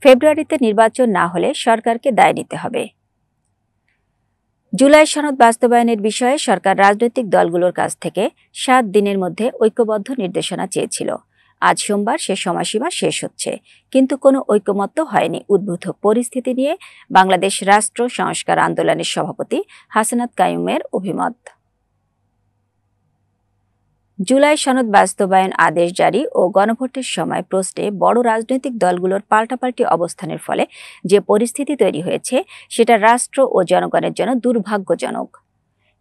ফেব্রুয়ারিতে নির্বাচন না হলে সরকারকে দায় নিতে হবে। জুলাই সনদ বাস্তবায়নের বিষয়ে সরকার রাজনৈতিক দলগুলোর কাছ থেকে 7 দিনের মধ্যে ঐক্যবদ্ধ নির্দেশনা চেয়েছিল। আজ সোমবার সে সময়সীমা শেষ হচ্ছে, কিন্তু কোনো ঐকমত্য হয়নি। উদ্ভূত পরিস্থিতি নিয়ে বাংলাদেশ রাষ্ট্র সংস্কার আন্দোলনের সভাপতি হাসনাত কাইয়ুমের অভিমত। জুলাই সনদ বাস্তবায়ন আদেশ জারি ও গণভোটের সময় প্রশ্নে বড় রাজনৈতিক দলগুলোর পাল্টাপাল্টি অবস্থানের ফলে যে পরিস্থিতি তৈরি হয়েছে সেটা রাষ্ট্র ও জনগণের জন্য দুর্ভাগ্যজনক।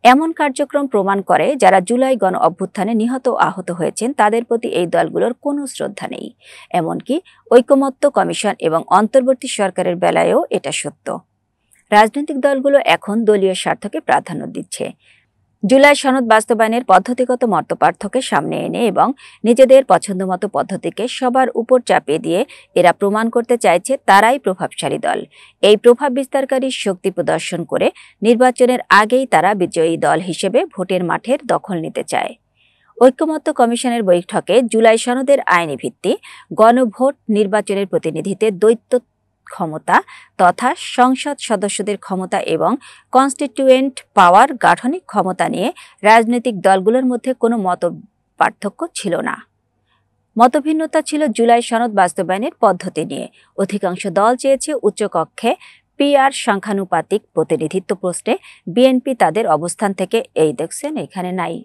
এমন কার্যক্রম প্রমাণ করে যারা জুলাই গণ অভ্যুত্থানে নিহত ও আহত হয়েছেন তাদের প্রতি এই দলগুলোর কোনো শ্রদ্ধা নেই। এমনকি ঐকমত্য কমিশন এবং অন্তর্বর্তী সরকারের বেলায়ও এটা সত্য। রাজনৈতিক দলগুলো এখন দলীয় স্বার্থকে প্রাধান্য দিচ্ছে। জুলাই সনদ বাস্তবায়নের পদ্ধতিগত মতপার্থক্যকে সামনে এনে এবং নিজেদের পছন্দমতো পদ্ধতিকে সবার উপর চাপিয়ে দিয়ে এরা প্রমাণ করতে চাইছে তারাই প্রভাবশালী দল। এই প্রভাব বিস্তারকারী শক্তি প্রদর্শন করে নির্বাচনের আগেই তারা বিজয়ী দল হিসেবে ভোটের মাঠের দখল নিতে চায়। ঐকমত্য কমিশনের বৈঠকে জুলাই সনদের আইনি ভিত্তি, গণভোট, নির্বাচনের প্রতিনিধিদের দ্বৈত ক্ষমতা তথা সংসদ সদস্যদের ক্ষমতা এবং কনস্টিটিউয়েন্ট পাওয়ার গাঠনিক ক্ষমতা নিয়ে রাজনৈতিক দলগুলোর মধ্যে কোনো মতপার্থক্য ছিল না। মতভিন্নতা ছিল জুলাই সনদ বাস্তবায়নের পদ্ধতি নিয়ে। অধিকাংশ দল চেয়েছে উচ্চকক্ষে পিআর সংখ্যানুপাতিক প্রতিনিধিত্ব প্রশ্নে বিএনপি তাদের অবস্থান থেকে এই দেখছেন এখানে নাই।